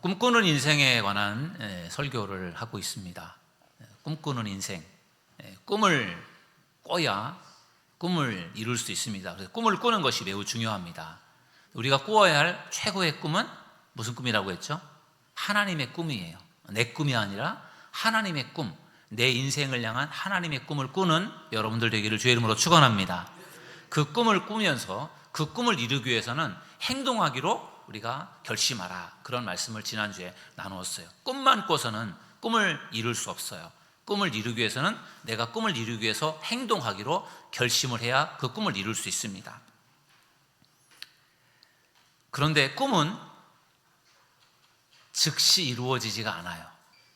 꿈꾸는 인생에 관한 설교를 하고 있습니다. 꿈꾸는 인생, 꿈을 꿔야 꿈을 이룰 수 있습니다. 그래서 꿈을 꾸는 것이 매우 중요합니다. 우리가 꾸어야 할 최고의 꿈은 무슨 꿈이라고 했죠? 하나님의 꿈이에요. 내 꿈이 아니라 하나님의 꿈, 내 인생을 향한 하나님의 꿈을 꾸는 여러분들 되기를 주의 이름으로 축원합니다. 그 꿈을 꾸면서 그 꿈을 이루기 위해서는 행동하기로 우리가 결심하라, 그런 말씀을 지난주에 나누었어요. 꿈만 꿔서는 꿈을 이룰 수 없어요. 꿈을 이루기 위해서는 내가 꿈을 이루기 위해서 행동하기로 결심을 해야 그 꿈을 이룰 수 있습니다. 그런데 꿈은 즉시 이루어지지가 않아요.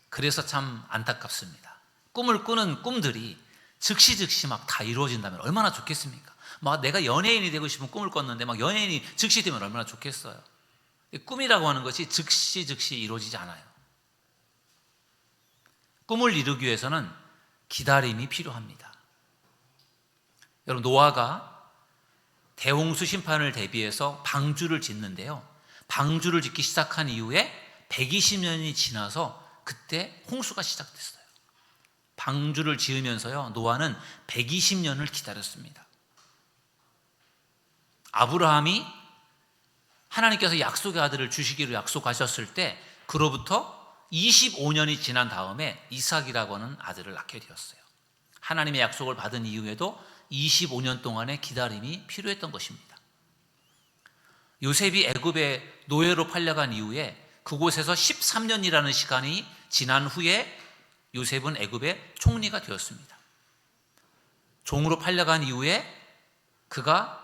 그래서 참 안타깝습니다. 꿈을 꾸는 꿈들이 즉시 막 다 이루어진다면 얼마나 좋겠습니까? 막 내가 연예인이 되고 싶은 꿈을 꿨는데 막 연예인이 즉시 되면 얼마나 좋겠어요. 꿈이라고 하는 것이 즉시 이루어지지 않아요. 꿈을 이루기 위해서는 기다림이 필요합니다. 여러분, 노아가 대홍수 심판을 대비해서 방주를 짓는데요, 방주를 짓기 시작한 이후에 120년이 지나서 그때 홍수가 시작됐어요. 방주를 지으면서요, 노아는 120년을 기다렸습니다. 아브라함이 하나님께서 약속의 아들을 주시기로 약속하셨을 때 그로부터 25년이 지난 다음에 이삭이라고 하는 아들을 낳게 되었어요. 하나님의 약속을 받은 이후에도 25년 동안의 기다림이 필요했던 것입니다. 요셉이 애굽의 노예로 팔려간 이후에 그곳에서 13년이라는 시간이 지난 후에 요셉은 애굽의 총리가 되었습니다. 종으로 팔려간 이후에 그가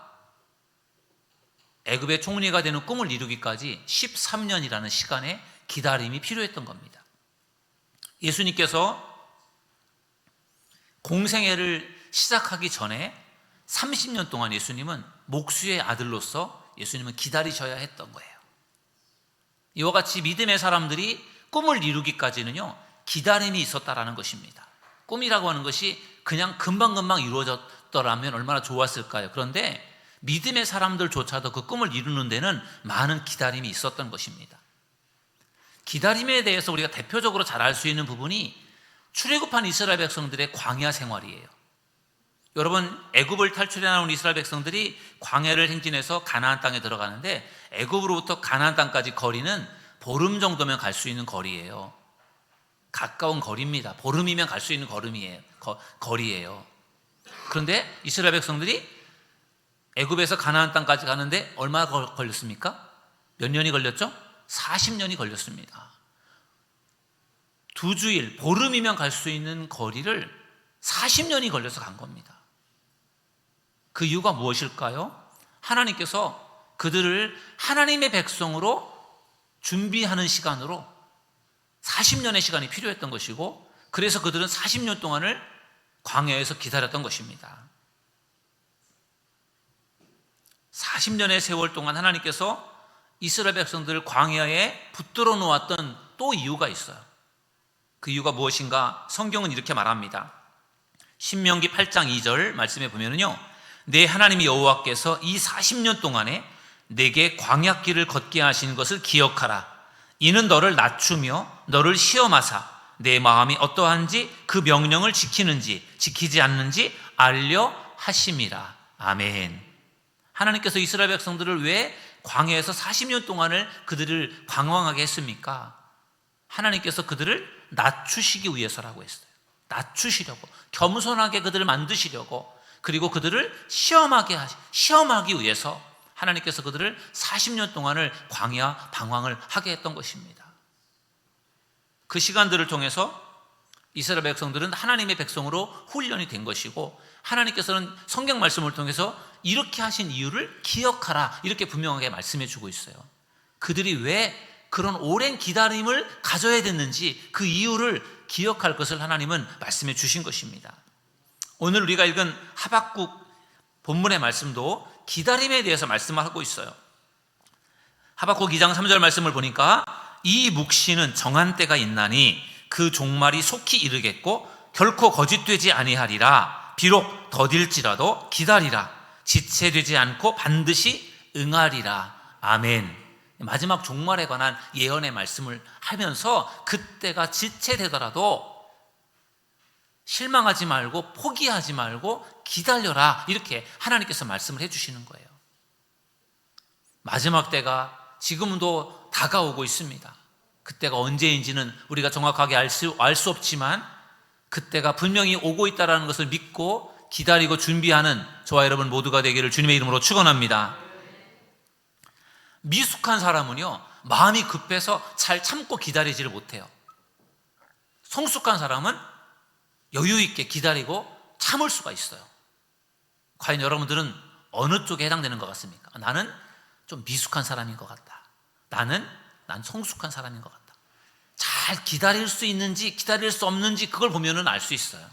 애굽의 총리가 되는 꿈을 이루기까지 13년이라는 시간의 기다림이 필요했던 겁니다. 예수님께서 공생애를 시작하기 전에 30년 동안 예수님은 목수의 아들로서 예수님은 기다리셔야 했던 거예요. 이와 같이 믿음의 사람들이 꿈을 이루기까지는요, 기다림이 있었다라는 것입니다. 꿈이라고 하는 것이 그냥 금방금방 이루어졌더라면 얼마나 좋았을까요? 그런데 믿음의 사람들조차도 그 꿈을 이루는 데는 많은 기다림이 있었던 것입니다. 기다림에 대해서 우리가 대표적으로 잘 알 수 있는 부분이 출애굽한 이스라엘 백성들의 광야 생활이에요. 여러분, 애굽을 탈출해 나온 이스라엘 백성들이 광야를 행진해서 가나안 땅에 들어가는데 애굽으로부터 가나안 땅까지 거리는 보름 정도면 갈 수 있는 거리예요. 가까운 거리입니다. 보름이면 갈 수 있는 거리예요. 그런데 이스라엘 백성들이 애굽에서 가나안 땅까지 가는데 얼마나 걸렸습니까? 몇 년이 걸렸죠? 40년이 걸렸습니다. 2주일, 보름이면 갈 수 있는 거리를 40년이 걸려서 간 겁니다. 그 이유가 무엇일까요? 하나님께서 그들을 하나님의 백성으로 준비하는 시간으로 40년의 시간이 필요했던 것이고, 그래서 그들은 40년 동안을 광야에서 기다렸던 것입니다. 40년의 세월 동안 하나님께서 이스라엘 백성들을 광야에 붙들어 놓았던 또 이유가 있어요. 그 이유가 무엇인가? 성경은 이렇게 말합니다. 신명기 8장 2절 말씀에 보면은요, 내 하나님 여호와께서 이 40년 동안에 내게 광야길을 걷게 하신 것을 기억하라. 이는 너를 낮추며 너를 시험하사 내 마음이 어떠한지 그 명령을 지키는지 지키지 않는지 알려 하심이라. 아멘. 하나님께서 이스라엘 백성들을 왜 광야에서 40년 동안을 그들을 방황하게 했습니까? 하나님께서 그들을 낮추시기 위해서라고 했어요. 낮추시려고, 겸손하게 그들을 만드시려고, 그리고 그들을 시험하기 위해서 하나님께서 그들을 40년 동안을 광야 방황을 하게 했던 것입니다. 그 시간들을 통해서 이스라엘 백성들은 하나님의 백성으로 훈련이 된 것이고, 하나님께서는 성경 말씀을 통해서 이렇게 하신 이유를 기억하라, 이렇게 분명하게 말씀해 주고 있어요. 그들이 왜 그런 오랜 기다림을 가져야 됐는지 그 이유를 기억할 것을 하나님은 말씀해 주신 것입니다. 오늘 우리가 읽은 하박국 본문의 말씀도 기다림에 대해서 말씀하고 있어요. 하박국 2장 3절 말씀을 보니까 이 묵시는 정한 때가 있나니 그 종말이 속히 이르겠고 결코 거짓되지 아니하리라. 비록 더딜지라도 기다리라. 지체되지 않고 반드시 응하리라. 아멘. 마지막 종말에 관한 예언의 말씀을 하면서 그때가 지체되더라도 실망하지 말고 포기하지 말고 기다려라, 이렇게 하나님께서 말씀을 해주시는 거예요. 마지막 때가 지금도 다가오고 있습니다. 그때가 언제인지는 우리가 정확하게 알 수 없지만 그때가 분명히 오고 있다는 것을 믿고 기다리고 준비하는 저와 여러분 모두가 되기를 주님의 이름으로 축원합니다. 미숙한 사람은요, 마음이 급해서 잘 참고 기다리지를 못해요. 성숙한 사람은 여유 있게 기다리고 참을 수가 있어요. 과연 여러분들은 어느 쪽에 해당되는 것 같습니까? 나는 좀 미숙한 사람인 것 같다. 난 성숙한 사람인 것 같다. 잘 기다릴 수 있는지 기다릴 수 없는지 그걸 보면은 알 수 있어요.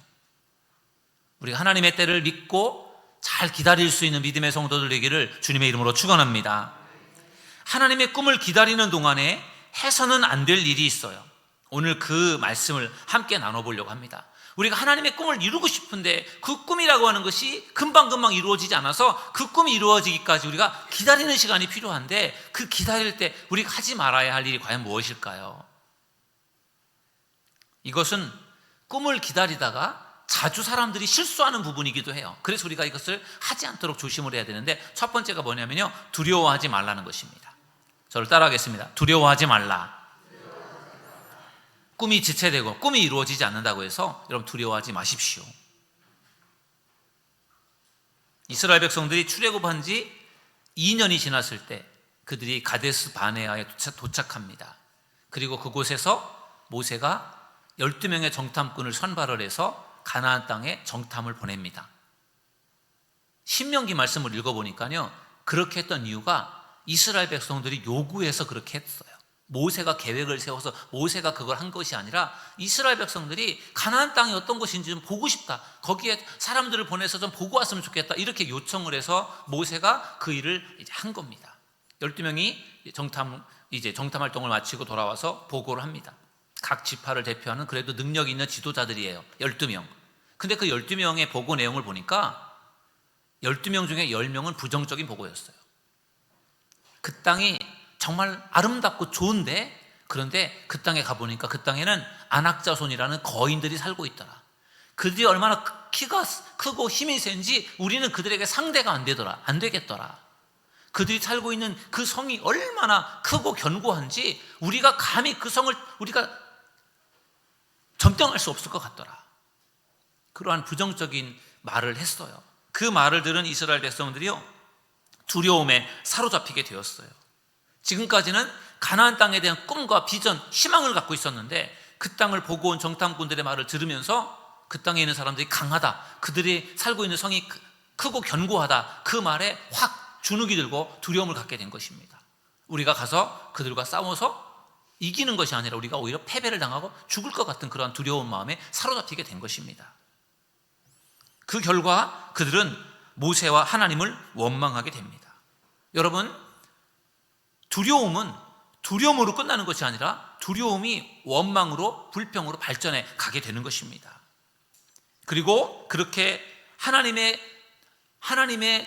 우리가 하나님의 때를 믿고 잘 기다릴 수 있는 믿음의 성도들 되기를 주님의 이름으로 축원합니다. 하나님의 꿈을 기다리는 동안에 해서는 안 될 일이 있어요. 오늘 그 말씀을 함께 나눠보려고 합니다. 우리가 하나님의 꿈을 이루고 싶은데 그 꿈이라고 하는 것이 금방금방 이루어지지 않아서 그 꿈이 이루어지기까지 우리가 기다리는 시간이 필요한데, 그 기다릴 때 우리가 하지 말아야 할 일이 과연 무엇일까요? 이것은 꿈을 기다리다가 자주 사람들이 실수하는 부분이기도 해요. 그래서 우리가 이것을 하지 않도록 조심을 해야 되는데, 첫 번째가 뭐냐면요, 두려워하지 말라는 것입니다. 저를 따라하겠습니다. 두려워하지 말라. 꿈이 지체되고 꿈이 이루어지지 않는다고 해서 여러분 두려워하지 마십시오. 이스라엘 백성들이 출애굽한 지 2년이 지났을 때 그들이 가데스 바네아에 도착합니다. 그리고 그곳에서 모세가 12명의 정탐꾼을 선발을 해서 가나안 땅에 정탐을 보냅니다. 신명기 말씀을 읽어보니까요, 그렇게 했던 이유가 이스라엘 백성들이 요구해서 그렇게 했어요. 모세가 계획을 세워서 모세가 그걸 한 것이 아니라 이스라엘 백성들이 가나안 땅이 어떤 곳인지 좀 보고 싶다, 거기에 사람들을 보내서 좀 보고 왔으면 좋겠다, 이렇게 요청을 해서 모세가 그 일을 이제 한 겁니다. 12명이 정탐 활동을 마치고 돌아와서 보고를 합니다. 각 지파를 대표하는 그래도 능력 있는 지도자들이에요. 12명. 근데 그 12명의 보고 내용을 보니까 12명 중에 10명은 부정적인 보고였어요. 그 땅이 정말 아름답고 좋은데, 그런데 그 땅에 가보니까 그 땅에는 안악자손이라는 거인들이 살고 있더라. 그들이 얼마나 키가 크고 힘이 센지 우리는 그들에게 상대가 안 되겠더라. 그들이 살고 있는 그 성이 얼마나 크고 견고한지 우리가 감히 그 성을 우리가 점령할 수 없을 것 같더라. 그러한 부정적인 말을 했어요. 그 말을 들은 이스라엘 백성들이요, 두려움에 사로잡히게 되었어요. 지금까지는 가나안 땅에 대한 꿈과 비전, 희망을 갖고 있었는데 그 땅을 보고 온 정탐꾼들의 말을 들으면서 그 땅에 있는 사람들이 강하다, 그들이 살고 있는 성이 크고 견고하다, 그 말에 확 주눅이 들고 두려움을 갖게 된 것입니다. 우리가 가서 그들과 싸워서 이기는 것이 아니라 우리가 오히려 패배를 당하고 죽을 것 같은 그러한 두려운 마음에 사로잡히게 된 것입니다. 그 결과 그들은 모세와 하나님을 원망하게 됩니다. 여러분, 두려움은 두려움으로 끝나는 것이 아니라 두려움이 원망으로, 불평으로 발전해 가게 되는 것입니다. 그리고 그렇게 하나님의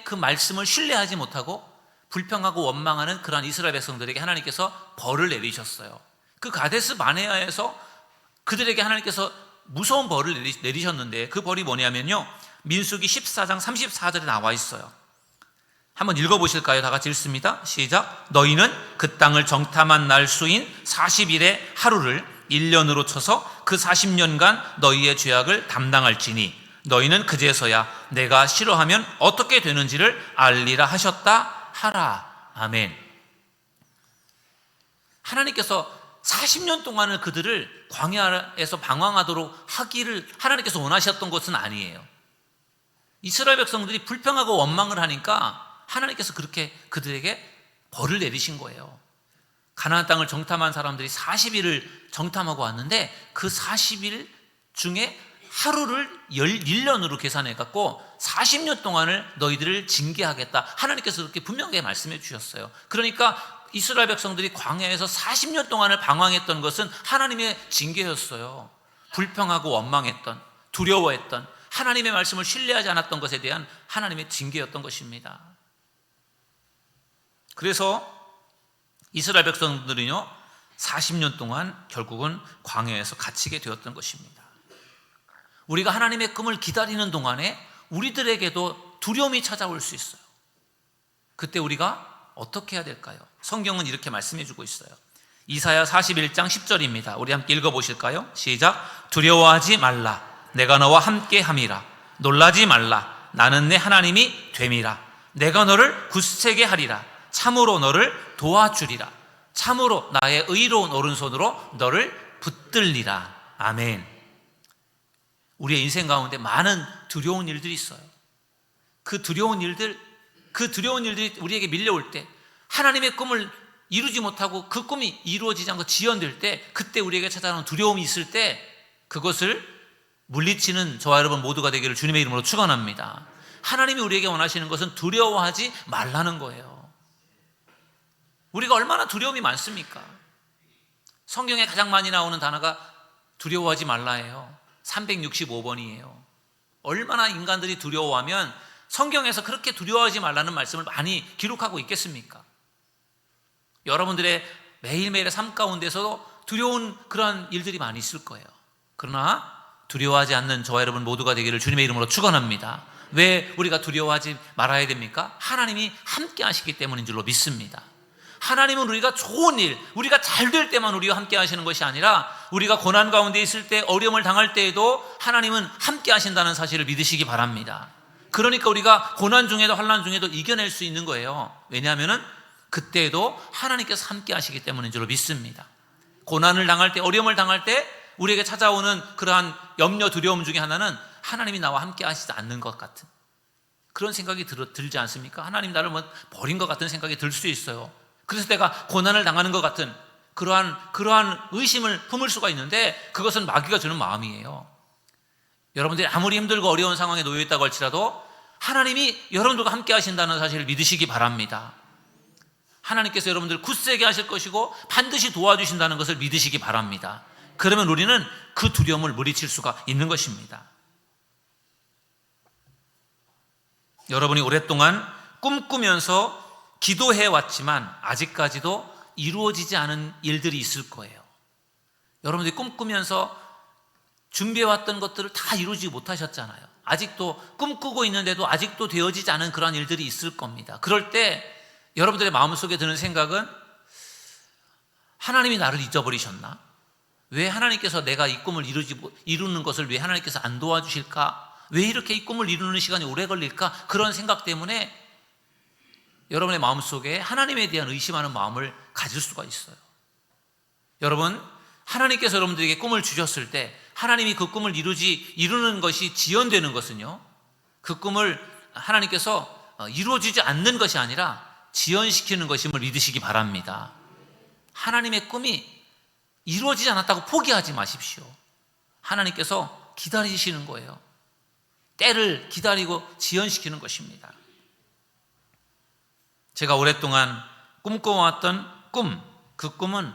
그 말씀을 신뢰하지 못하고 불평하고 원망하는 그러한 이스라엘 백성들에게 하나님께서 벌을 내리셨어요. 그 가데스 바네아에서 그들에게 하나님께서 무서운 벌을 내리셨는데, 그 벌이 뭐냐면요, 민수기 14장 34절에 나와 있어요. 한번 읽어보실까요? 다 같이 읽습니다. 시작. 너희는 그 땅을 정탐한 날 수인 40일의 하루를 1년으로 쳐서 그 40년간 너희의 죄악을 담당할지니 너희는 그제서야 내가 싫어하면 어떻게 되는지를 알리라 하셨다 하라. 아멘. 하나님께서 40년 동안을 그들을 광야에서 방황하도록 하기를 하나님께서 원하셨던 것은 아니에요. 이스라엘 백성들이 불평하고 원망을 하니까 하나님께서 그렇게 그들에게 벌을 내리신 거예요. 가나안 땅을 정탐한 사람들이 40일을 정탐하고 왔는데 그 40일 중에 하루를 1년으로 계산해 갖고 40년 동안을 너희들을 징계하겠다, 하나님께서 그렇게 분명하게 말씀해 주셨어요. 그러니까 이스라엘 백성들이 광야에서 40년 동안을 방황했던 것은 하나님의 징계였어요. 불평하고 원망했던, 두려워했던, 하나님의 말씀을 신뢰하지 않았던 것에 대한 하나님의 징계였던 것입니다. 그래서 이스라엘 백성들은요 40년 동안 결국은 광야에서 갇히게 되었던 것입니다. 우리가 하나님의 꿈을 기다리는 동안에 우리들에게도 두려움이 찾아올 수 있어요. 그때 우리가 어떻게 해야 될까요? 성경은 이렇게 말씀해 주고 있어요. 이사야 41장 10절입니다. 우리 함께 읽어보실까요? 시작. 두려워하지 말라. 내가 너와 함께 함이라. 놀라지 말라. 나는 내 하나님이 됨이라. 내가 너를 굳세게 하리라. 참으로 너를 도와주리라. 참으로 나의 의로운 오른손으로 너를 붙들리라. 아멘. 우리의 인생 가운데 많은 두려운 일들이 있어요. 그 두려운 일들이 우리에게 밀려올 때, 하나님의 꿈을 이루지 못하고 그 꿈이 이루어지지 않고 지연될 때, 그때 우리에게 찾아오는 두려움이 있을 때 그것을 물리치는 저와 여러분 모두가 되기를 주님의 이름으로 축원합니다. 하나님이 우리에게 원하시는 것은 두려워하지 말라는 거예요. 우리가 얼마나 두려움이 많습니까? 성경에 가장 많이 나오는 단어가 두려워하지 말라예요. 365번이에요. 얼마나 인간들이 두려워하면 성경에서 그렇게 두려워하지 말라는 말씀을 많이 기록하고 있겠습니까? 여러분들의 매일매일의 삶 가운데서도 두려운 그런 일들이 많이 있을 거예요. 그러나 두려워하지 않는 저와 여러분 모두가 되기를 주님의 이름으로 축원합니다. 왜 우리가 두려워하지 말아야 됩니까? 하나님이 함께 하시기 때문인 줄로 믿습니다. 하나님은 우리가 좋은 일, 우리가 잘 될 때만 우리와 함께 하시는 것이 아니라 우리가 고난 가운데 있을 때, 어려움을 당할 때에도 하나님은 함께 하신다는 사실을 믿으시기 바랍니다. 그러니까 우리가 고난 중에도 환난 중에도 이겨낼 수 있는 거예요. 왜냐하면 그때에도 하나님께서 함께 하시기 때문인 줄로 믿습니다. 고난을 당할 때, 어려움을 당할 때 우리에게 찾아오는 그러한 염려, 두려움 중에 하나는 하나님이 나와 함께 하시지 않는 것 같은 그런 생각이 들지 않습니까? 하나님 나를 버린 것 같은 생각이 들 수 있어요. 그래서 내가 고난을 당하는 것 같은 그러한 의심을 품을 수가 있는데, 그것은 마귀가 주는 마음이에요. 여러분들이 아무리 힘들고 어려운 상황에 놓여 있다고 할지라도 하나님이 여러분들과 함께 하신다는 사실을 믿으시기 바랍니다. 하나님께서 여러분들을 굳세게 하실 것이고 반드시 도와주신다는 것을 믿으시기 바랍니다. 그러면 우리는 그 두려움을 물리칠 수가 있는 것입니다. 여러분이 오랫동안 꿈꾸면서 기도해 왔지만 아직까지도 이루어지지 않은 일들이 있을 거예요. 여러분들이 꿈꾸면서 준비해왔던 것들을 다 이루지 못하셨잖아요. 아직도 꿈꾸고 있는데도 아직도 되어지지 않은 그런 일들이 있을 겁니다. 그럴 때 여러분들의 마음속에 드는 생각은, 하나님이 나를 잊어버리셨나? 왜 하나님께서 내가 이 꿈을 이루는 것을 왜 하나님께서 안 도와주실까? 왜 이렇게 이 꿈을 이루는 시간이 오래 걸릴까? 그런 생각 때문에 여러분의 마음속에 하나님에 대한 의심하는 마음을 가질 수가 있어요. 여러분, 하나님께서 여러분들에게 꿈을 주셨을 때 하나님이 그 꿈을 이루는 것이 지연되는 것은요, 그 꿈을 하나님께서 이루어지지 않는 것이 아니라 지연시키는 것임을 믿으시기 바랍니다. 하나님의 꿈이 이루어지지 않았다고 포기하지 마십시오. 하나님께서 기다리시는 거예요. 때를 기다리고 지연시키는 것입니다. 제가 오랫동안 꿈꿔왔던 꿈, 그 꿈은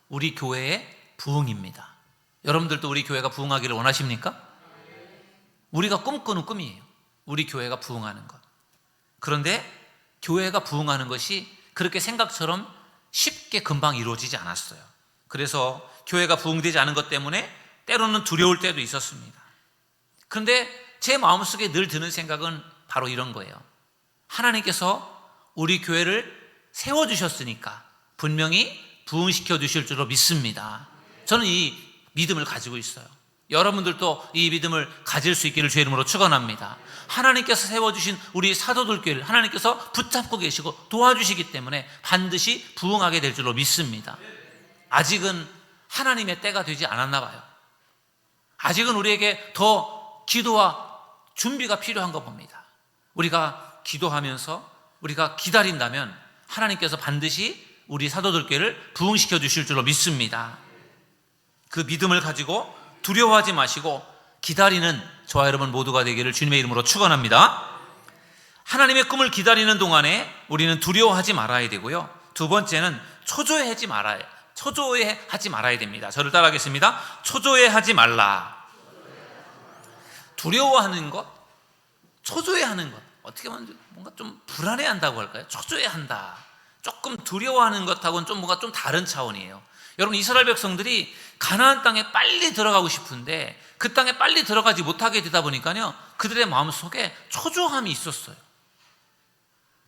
우리 교회의 부흥입니다. 여러분들도 우리 교회가 부흥하기를 원하십니까? 우리가 꿈꾸는 꿈이에요. 우리 교회가 부흥하는 것. 그런데 교회가 부흥하는 것이 그렇게 생각처럼 쉽게 금방 이루어지지 않았어요. 그래서 교회가 부흥되지 않은 것 때문에 때로는 두려울 때도 있었습니다. 그런데 제 마음속에 늘 드는 생각은 바로 이런 거예요. 하나님께서 우리 교회를 세워주셨으니까 분명히 부흥시켜 주실 줄로 믿습니다. 저는 이 믿음을 가지고 있어요. 여러분들도 이 믿음을 가질 수 있기를 주의 이름으로 축원합니다. 하나님께서 세워주신 우리 사도들교회를 하나님께서 붙잡고 계시고 도와주시기 때문에 반드시 부흥하게 될 줄로 믿습니다. 아직은 하나님의 때가 되지 않았나 봐요. 아직은 우리에게 더 기도와 준비가 필요한 거 봅니다. 우리가 기도하면서 우리가 기다린다면 하나님께서 반드시 우리 사도들교회를 부흥시켜 주실 줄로 믿습니다. 그 믿음을 가지고 두려워하지 마시고 기다리는 저와 여러분 모두가 되기를 주님의 이름으로 축원합니다. 하나님의 꿈을 기다리는 동안에 우리는 두려워하지 말아야 되고요. 두 번째는 초조해하지 말아야 됩니다. 저를 따라하겠습니다. 초조해하지 말라. 두려워하는 것, 초조해하는 것, 어떻게 보면 뭔가 좀 불안해한다고 할까요? 초조해한다. 조금 두려워하는 것하고는 좀 뭔가 좀 다른 차원이에요. 여러분, 이스라엘 백성들이 가나안 땅에 빨리 들어가고 싶은데 그 땅에 빨리 들어가지 못하게 되다 보니까요, 그들의 마음속에 초조함이 있었어요.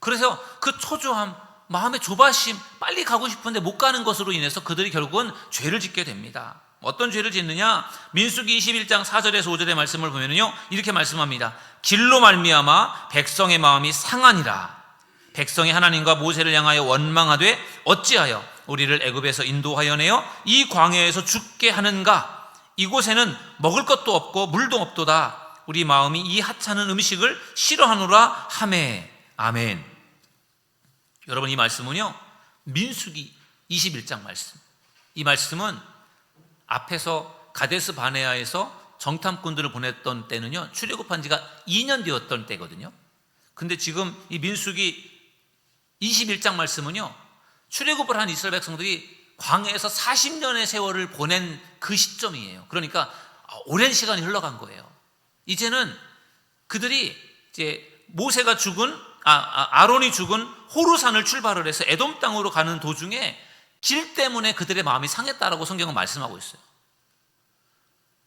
그래서 그 초조함, 마음의 조바심, 빨리 가고 싶은데 못 가는 것으로 인해서 그들이 결국은 죄를 짓게 됩니다. 어떤 죄를 짓느냐? 민수기 21장 4절에서 5절의 말씀을 보면요, 이렇게 말씀합니다. 길로 말미암아 백성의 마음이 상하니라. 백성이 하나님과 모세를 향하여 원망하되 어찌하여 우리를 애굽에서 인도하여 내어 이 광야에서 죽게 하는가? 이곳에는 먹을 것도 없고 물도 없도다. 우리 마음이 이 하찮은 음식을 싫어하노라 하매. 아멘. 여러분, 이 말씀은요, 민수기 21장 말씀. 이 말씀은 앞에서 가데스 바네아에서 정탐꾼들을 보냈던 때는요, 출애굽한 지가 2년 되었던 때거든요. 근데 지금 이 민수기 21장 말씀은요, 출애굽을 한 이스라엘 백성들이 광야에서 40년의 세월을 보낸 그 시점이에요. 그러니까 오랜 시간이 흘러간 거예요. 이제는 그들이 이제 모세가 죽은 아론이 죽은 호르산을 출발을 해서 에돔 땅으로 가는 도중에 길 때문에 그들의 마음이 상했다라고 성경은 말씀하고 있어요.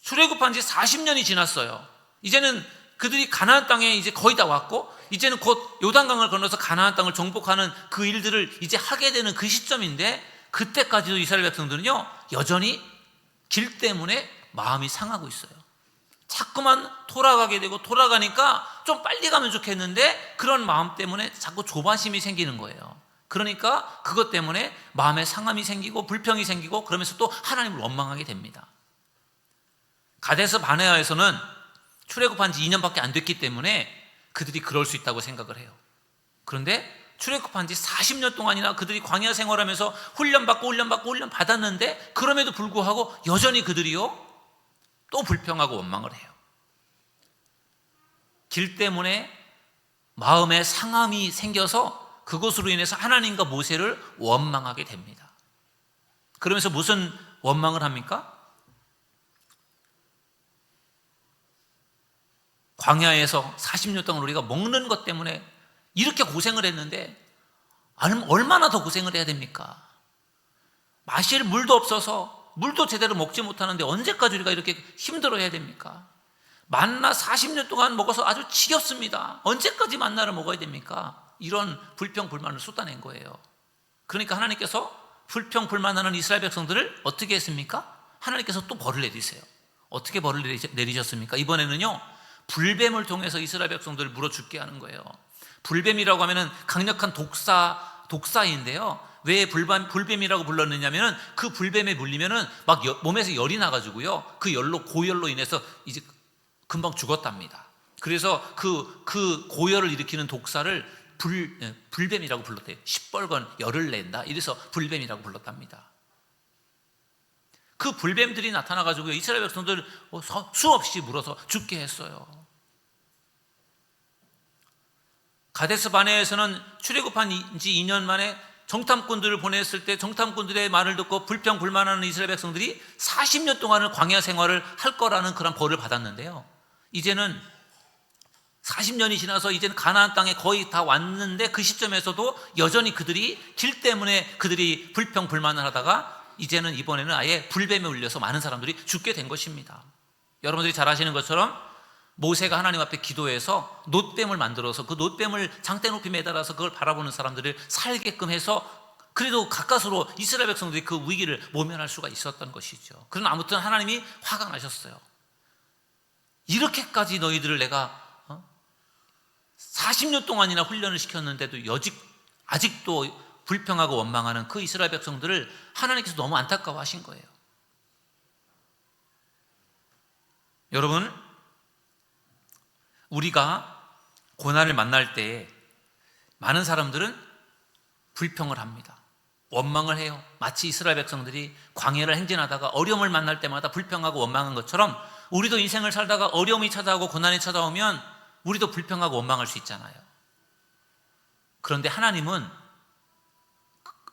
출애굽한 지 40년이 지났어요. 이제는 그들이 가나안 땅에 이제 거의 다 왔고, 이제는 곧 요단강을 건너서 가나안 땅을 정복하는 그 일들을 이제 하게 되는 그 시점인데, 그때까지도 이스라엘 백성들은요, 여전히 길 때문에 마음이 상하고 있어요. 자꾸만 돌아가게 되고, 돌아가니까 좀 빨리 가면 좋겠는데 그런 마음 때문에 자꾸 조바심이 생기는 거예요. 그러니까 그것 때문에 마음에 상함이 생기고 불평이 생기고, 그러면서 또 하나님을 원망하게 됩니다. 가데스 바네아에서는 출애굽한 지 2년밖에 안 됐기 때문에 그들이 그럴 수 있다고 생각을 해요. 그런데 출애굽한 지 40년 동안이나 그들이 광야 생활하면서 훈련받고 훈련 받았는데, 그럼에도 불구하고 여전히 그들이요, 또 불평하고 원망을 해요. 길 때문에 마음에 상함이 생겨서 그것으로 인해서 하나님과 모세를 원망하게 됩니다. 그러면서 무슨 원망을 합니까? 광야에서 40년 동안 우리가 먹는 것 때문에 이렇게 고생을 했는데 얼마나 더 고생을 해야 됩니까? 마실 물도 없어서 물도 제대로 먹지 못하는데 언제까지 우리가 이렇게 힘들어야 됩니까? 만나 40년 동안 먹어서 아주 지겹습니다. 언제까지 만나를 먹어야 됩니까? 이런 불평 불만을 쏟아낸 거예요. 그러니까 하나님께서 불평 불만하는 이스라엘 백성들을 어떻게 했습니까? 하나님께서 또 벌을 내리세요. 어떻게 벌을 내리셨습니까? 이번에는요, 불뱀을 통해서 이스라엘 백성들을 물어 죽게 하는 거예요. 불뱀이라고 하면은 강력한 독사인데요. 왜 불뱀이라고 불렀느냐면은 그 불뱀에 물리면은 막 몸에서 열이 나가지고요, 그 고열로 인해서 이제 금방 죽었답니다. 그래서 그 고열을 일으키는 독사를 불뱀이라고 불렀대요. 시뻘건 열을 낸다. 이래서 불뱀이라고 불렀답니다. 그 불뱀들이 나타나가지고 이스라엘 백성들 수없이 물어서 죽게 했어요. 가데스 바네아에서는 출애굽한 지 2년 만에 정탐꾼들을 보냈을 때 정탐꾼들의 말을 듣고 불평 불만하는 이스라엘 백성들이 40년 동안을 광야 생활을 할 거라는 그런 벌을 받았는데요, 이제는 40년이 지나서 이제는 가나안 땅에 거의 다 왔는데, 그 시점에서도 여전히 그들이 길 때문에 그들이 불평 불만을 하다가 이제는 이번에는 아예 불뱀에 울려서 많은 사람들이 죽게 된 것입니다. 여러분들이 잘 아시는 것처럼 모세가 하나님 앞에 기도해서 놋뱀을 만들어서 그 놋뱀을 장대 높이 매달아서 그걸 바라보는 사람들을 살게끔 해서 그래도 가까스로 이스라엘 백성들이 그 위기를 모면할 수가 있었던 것이죠. 그러나 아무튼 하나님이 화가 나셨어요. 이렇게까지 너희들을 내가 40년 동안이나 훈련을 시켰는데도 아직도 불평하고 원망하는 그 이스라엘 백성들을 하나님께서 너무 안타까워하신 거예요. 여러분, 우리가 고난을 만날 때 많은 사람들은 불평을 합니다. 원망을 해요. 마치 이스라엘 백성들이 광야를 행진하다가 어려움을 만날 때마다 불평하고 원망한 것처럼 우리도 인생을 살다가 어려움이 찾아오고 고난이 찾아오면 우리도 불평하고 원망할 수 있잖아요. 그런데 하나님은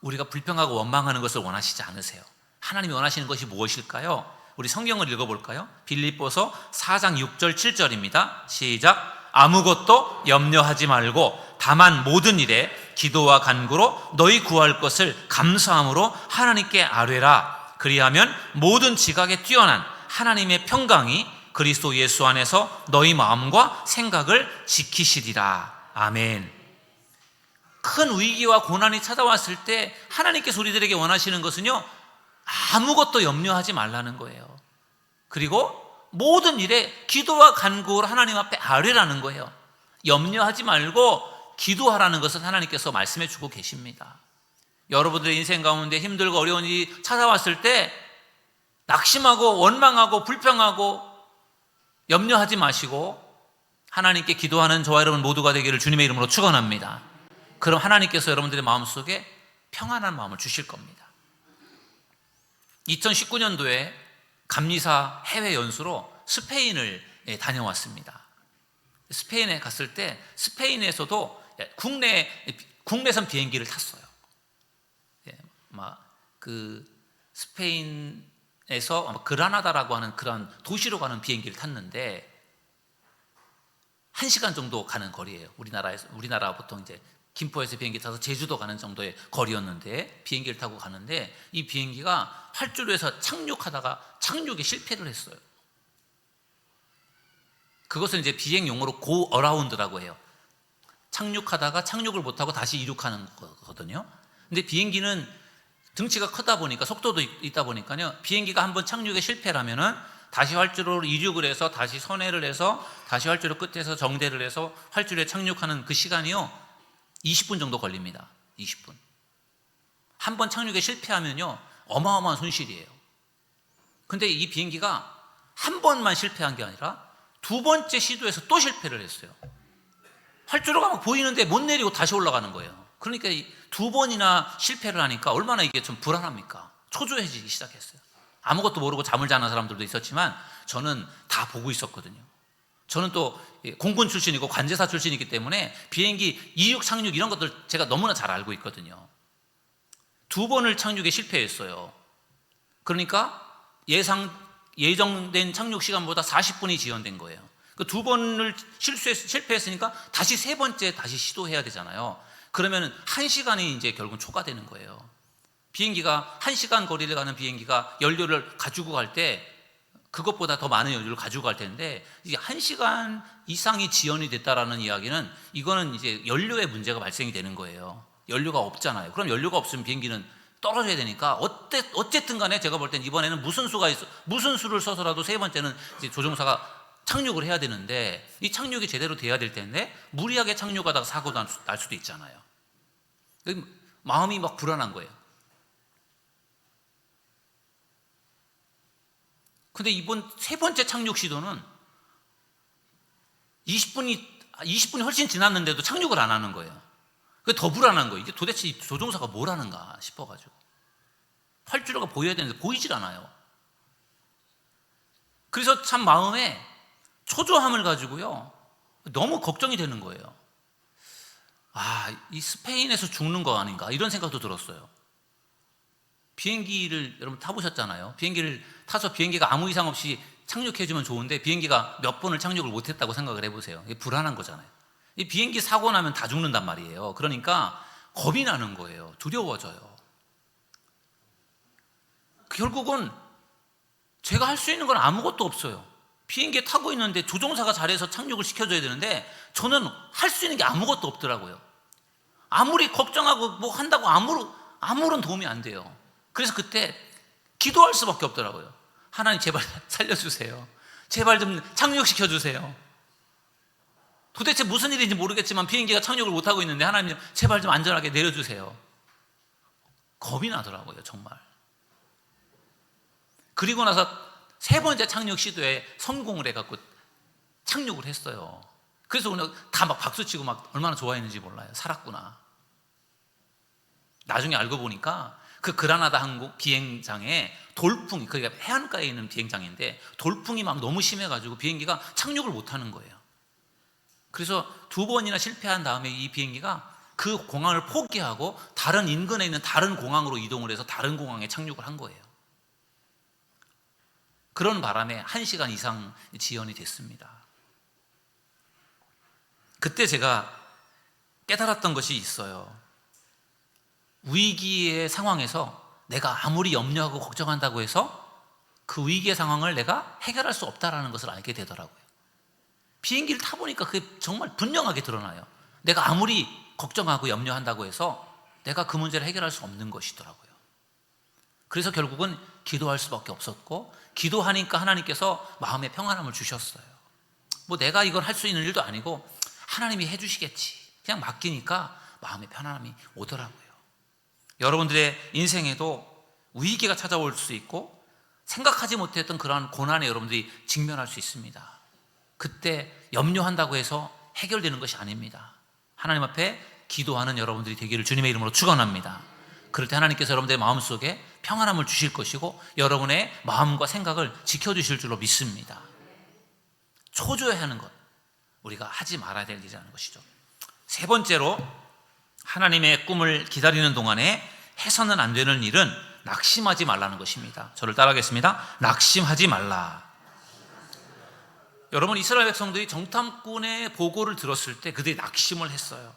우리가 불평하고 원망하는 것을 원하시지 않으세요. 하나님이 원하시는 것이 무엇일까요? 우리 성경을 읽어볼까요? 빌립보서 4장 6절 7절입니다. 시작. 아무것도 염려하지 말고 다만 모든 일에 기도와 간구로 너희 구할 것을 감사함으로 하나님께 아뢰라. 그리하면 모든 지각에 뛰어난 하나님의 평강이 그리스도 예수 안에서 너희 마음과 생각을 지키시리라. 아멘. 큰 위기와 고난이 찾아왔을 때 하나님께서 우리들에게 원하시는 것은요, 아무것도 염려하지 말라는 거예요. 그리고 모든 일에 기도와 간구로 하나님 앞에 아뢰라는 거예요. 염려하지 말고 기도하라는 것을 하나님께서 말씀해 주고 계십니다. 여러분들의 인생 가운데 힘들고 어려운 일이 찾아왔을 때 낙심하고 원망하고 불평하고 염려하지 마시고 하나님께 기도하는 저와 여러분 모두가 되기를 주님의 이름으로 축원합니다. 그럼 하나님께서 여러분들의 마음속에 평안한 마음을 주실 겁니다. 2019년도에 감리사 해외 연수로 스페인을 다녀왔습니다. 스페인에 갔을 때 스페인에서도 국내선 비행기를 탔어요. 그 스페인에서 그라나다라고 하는 그런 도시로 가는 비행기를 탔는데 1시간 정도 가는 거리예요. 우리나라 보통 이제 김포에서 비행기 타서 제주도 가는 정도의 거리였는데 비행기를 타고 가는데 이 비행기가 활주로에서 착륙하다가 착륙에 실패를 했어요. 그것을 이제 비행 용어로 고 어라운드라고 해요. 착륙하다가 착륙을 못하고 다시 이륙하는 거거든요. 근데 비행기는 등치가 크다 보니까 속도도 있다 보니까요, 비행기가 한번 착륙에 실패를 하면은 다시 활주로로 이륙을 해서 다시 선회를 해서 다시 활주로 끝에서 정대를 해서 활주로에 착륙하는 그 시간이요 20분 정도 걸립니다. 20분. 한 번 착륙에 실패하면요 어마어마한 손실이에요. 근데 이 비행기가 한 번만 실패한 게 아니라 두 번째 시도에서 또 실패를 했어요. 활주로가 막 보이는데 못 내리고 다시 올라가는 거예요. 그러니까 두 번이나 실패를 하니까 얼마나 이게 좀 불안합니까? 초조해지기 시작했어요. 아무것도 모르고 잠을 자는 사람들도 있었지만 저는 다 보고 있었거든요. 저는 또 공군 출신이고 관제사 출신이기 때문에 비행기 이륙 착륙 이런 것들 제가 너무나 잘 알고 있거든요. 두 번을 착륙에 실패했어요. 그러니까 예정된 착륙 시간보다 40분이 지연된 거예요. 그 두 번을 실패했으니까 다시 세 번째 다시 시도해야 되잖아요. 그러면 1시간이 이제 결국 초과되는 거예요. 비행기가 1시간 거리를 가는 비행기가 연료를 가지고 갈 때 그것보다 더 많은 연료를 가지고 갈 텐데 이게 1시간 이상이 지연이 됐다라는 이야기는 이거는 이제 연료의 문제가 발생이 되는 거예요. 연료가 없잖아요. 그럼 연료가 없으면 비행기는 떨어져야 되니까 어쨌든 간에 제가 볼 땐 이번에는 무슨 수를 써서라도 세 번째는 이제 조종사가 착륙을 해야 되는데 이 착륙이 제대로 돼야 될 텐데 무리하게 착륙하다가 사고가 날 수도 있잖아요. 마음이 막 불안한 거예요. 근데 이번 세 번째 착륙 시도는 20분이 훨씬 지났는데도 착륙을 안 하는 거예요. 그게 더 불안한 거예요. 이게 도대체 이 조종사가 뭘 하는가 싶어가지고. 활주로가 보여야 되는데 보이질 않아요. 그래서 참 마음에 초조함을 가지고요. 너무 걱정이 되는 거예요. 이 스페인에서 죽는 거 아닌가 이런 생각도 들었어요. 비행기를 여러분 타보셨잖아요. 비행기를 타서 비행기가 아무 이상 없이 착륙해주면 좋은데 비행기가 몇 번을 착륙을 못했다고 생각을 해보세요. 이게 불안한 거잖아요. 이 비행기 사고 나면 다 죽는단 말이에요. 그러니까 겁이 나는 거예요. 두려워져요. 결국은 제가 할 수 있는 건 아무것도 없어요. 비행기에 타고 있는데 조종사가 잘해서 착륙을 시켜줘야 되는데 저는 할 수 있는 게 아무것도 없더라고요. 아무리 걱정하고 뭐 한다고 아무런 도움이 안 돼요. 그래서 그때 기도할 수밖에 없더라고요. 하나님 제발 살려주세요. 제발 좀 착륙시켜주세요. 도대체 무슨 일인지 모르겠지만 비행기가 착륙을 못하고 있는데 하나님 제발 좀 안전하게 내려주세요. 겁이 나더라고요, 정말. 그리고 나서 세 번째 착륙 시도에 성공을 해갖고 착륙을 했어요. 그래서 오늘 다 막 박수치고 막 얼마나 좋아했는지 몰라요. 살았구나. 나중에 알고 보니까 그 그라나다 항공 비행장에 돌풍이, 그러니까 해안가에 있는 비행장인데 돌풍이 막 너무 심해가지고 비행기가 착륙을 못하는 거예요. 그래서 두 번이나 실패한 다음에 이 비행기가 그 공항을 포기하고 다른 인근에 있는 다른 공항으로 이동을 해서 다른 공항에 착륙을 한 거예요. 그런 바람에 1시간 이상 지연이 됐습니다. 그때 제가 깨달았던 것이 있어요. 위기의 상황에서 내가 아무리 염려하고 걱정한다고 해서 그 위기의 상황을 내가 해결할 수 없다는 것을 알게 되더라고요. 비행기를 타보니까 그게 정말 분명하게 드러나요. 내가 아무리 걱정하고 염려한다고 해서 내가 그 문제를 해결할 수 없는 것이더라고요. 그래서 결국은 기도할 수밖에 없었고, 기도하니까 하나님께서 마음의 평안함을 주셨어요. 뭐 내가 이걸 할 수 있는 일도 아니고 하나님이 해주시겠지, 그냥 맡기니까 마음의 편안함이 오더라고요. 여러분들의 인생에도 위기가 찾아올 수 있고 생각하지 못했던 그러한 고난에 여러분들이 직면할 수 있습니다. 그때 염려한다고 해서 해결되는 것이 아닙니다. 하나님 앞에 기도하는 여러분들이 되기를 주님의 이름으로 축원합니다. 그럴 때 하나님께서 여러분들의 마음속에 평안함을 주실 것이고 여러분의 마음과 생각을 지켜주실 줄로 믿습니다. 초조해 하는 것, 우리가 하지 말아야 될 일이라는 것이죠. 세 번째로, 하나님의 꿈을 기다리는 동안에 해서는 안 되는 일은 낙심하지 말라는 것입니다. 저를 따라하겠습니다. 낙심하지 말라. 여러분, 이스라엘 백성들이 정탐꾼의 보고를 들었을 때 그들이 낙심을 했어요.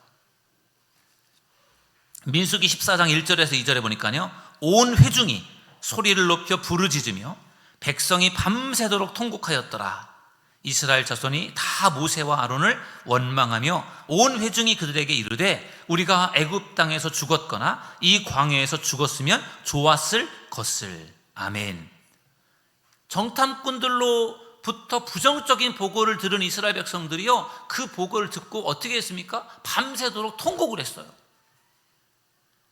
민수기 14장 1절에서 2절에 보니까요, 온 회중이 소리를 높여 부르짖으며 백성이 밤새도록 통곡하였더라. 이스라엘 자손이 다 모세와 아론을 원망하며 온 회중이 그들에게 이르되 우리가 애굽 땅에서 죽었거나 이 광야에서 죽었으면 좋았을 것을. 아멘. 정탐꾼들로부터 부정적인 보고를 들은 이스라엘 백성들이요, 그 보고를 듣고 어떻게 했습니까? 밤새도록 통곡을 했어요.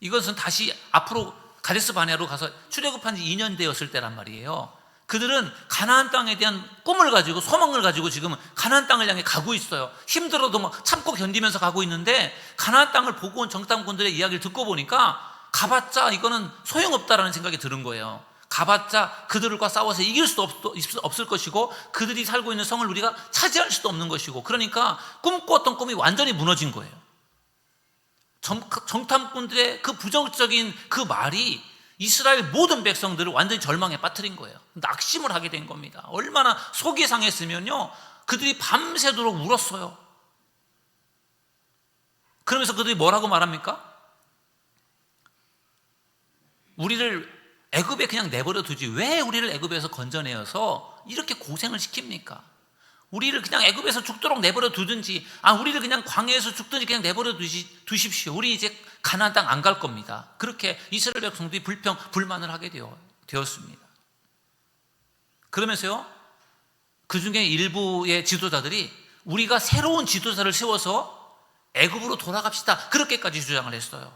이것은 다시 앞으로 가데스 바네아로 가서 출애굽한 지 2년 되었을 때란 말이에요. 그들은 가나안 땅에 대한 꿈을 가지고 소망을 가지고 지금 가나안 땅을 향해 가고 있어요. 힘들어도 막 참고 견디면서 가고 있는데 가나안 땅을 보고 온 정탐꾼들의 이야기를 듣고 보니까 가봤자 이거는 소용없다라는 생각이 드는 거예요. 가봤자 그들과 싸워서 이길 수도 없을 것이고 그들이 살고 있는 성을 우리가 차지할 수도 없는 것이고, 그러니까 꿈꾸었던 꿈이 완전히 무너진 거예요. 정탐꾼들의 그 부정적인 그 말이 이스라엘 모든 백성들을 완전히 절망에 빠뜨린 거예요. 낙심을 하게 된 겁니다. 얼마나 속이 상했으면요, 그들이 밤새도록 울었어요. 그러면서 그들이 뭐라고 말합니까? 우리를 애굽에 그냥 내버려 두지 왜 우리를 애굽에서 건져내어서 이렇게 고생을 시킵니까? 우리를 그냥 애굽에서 죽도록 내버려 두든지, 우리를 그냥 광야에서 죽든지 그냥 내버려 두십시오. 우리 이제 가나안 땅 안 갈 겁니다. 그렇게 이스라엘 백성들이 불만을 하게 되었습니다. 그러면서요, 그 중에 일부의 지도자들이 우리가 새로운 지도자를 세워서 애굽으로 돌아갑시다, 그렇게까지 주장을 했어요.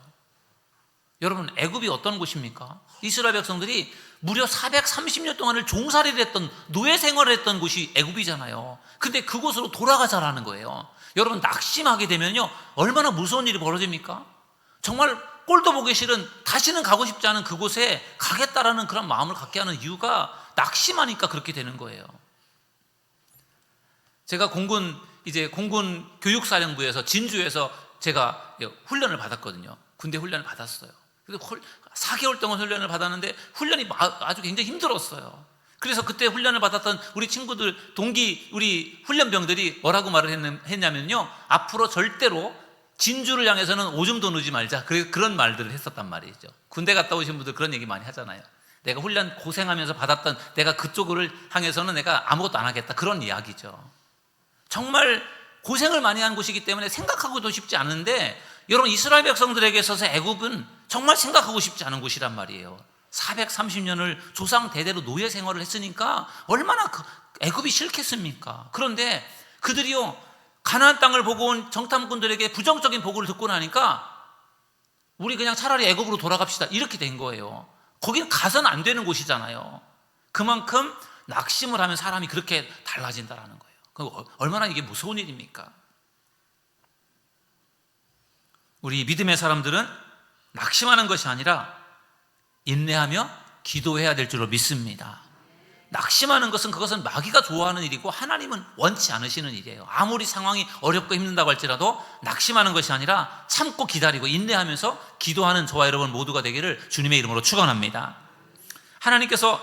여러분, 애굽이 어떤 곳입니까? 이스라엘 백성들이 무려 430년 동안을 종살이를 했던, 노예 생활을 했던 곳이 애굽이잖아요. 근데 그곳으로 돌아가자라는 거예요. 여러분, 낙심하게 되면요, 얼마나 무서운 일이 벌어집니까? 정말 꼴도 보기 싫은, 다시는 가고 싶지 않은 그곳에 가겠다라는 그런 마음을 갖게 하는 이유가 낙심하니까 그렇게 되는 거예요. 제가 공군 교육사령부에서 진주에서 제가 훈련을 받았거든요. 군대 훈련을 받았어요. 그래서 4개월 동안 훈련을 받았는데 훈련이 아주 굉장히 힘들었어요. 그래서 그때 훈련을 받았던 우리 친구들, 우리 훈련병들이 뭐라고 말을 했냐면요, 앞으로 절대로 진주를 향해서는 오줌도 누지 말자, 그런 말들을 했었단 말이죠. 군대 갔다 오신 분들 그런 얘기 많이 하잖아요. 내가 훈련 고생하면서 받았던, 내가 그쪽을 향해서는 내가 아무것도 안 하겠다, 그런 이야기죠. 정말 고생을 많이 한 곳이기 때문에 생각하고도 싶지 않은데, 여러분, 이스라엘 백성들에게 있어서 애굽은 정말 생각하고 싶지 않은 곳이란 말이에요. 430년을 조상 대대로 노예 생활을 했으니까 얼마나 애굽이 싫겠습니까? 그런데 그들이요, 가나안 땅을 보고 온 정탐꾼들에게 부정적인 보고를 듣고 나니까 우리 그냥 차라리 애굽으로 돌아갑시다, 이렇게 된 거예요. 거긴 가서는 안 되는 곳이잖아요. 그만큼 낙심을 하면 사람이 그렇게 달라진다라는 거예요. 얼마나 이게 무서운 일입니까? 우리 믿음의 사람들은 낙심하는 것이 아니라 인내하며 기도해야 될 줄로 믿습니다. 낙심하는 그것은 마귀가 좋아하는 일이고 하나님은 원치 않으시는 일이에요. 아무리 상황이 어렵고 힘든다고 할지라도 낙심하는 것이 아니라 참고 기다리고 인내하면서 기도하는 저와 여러분 모두가 되기를 주님의 이름으로 축원합니다. 하나님께서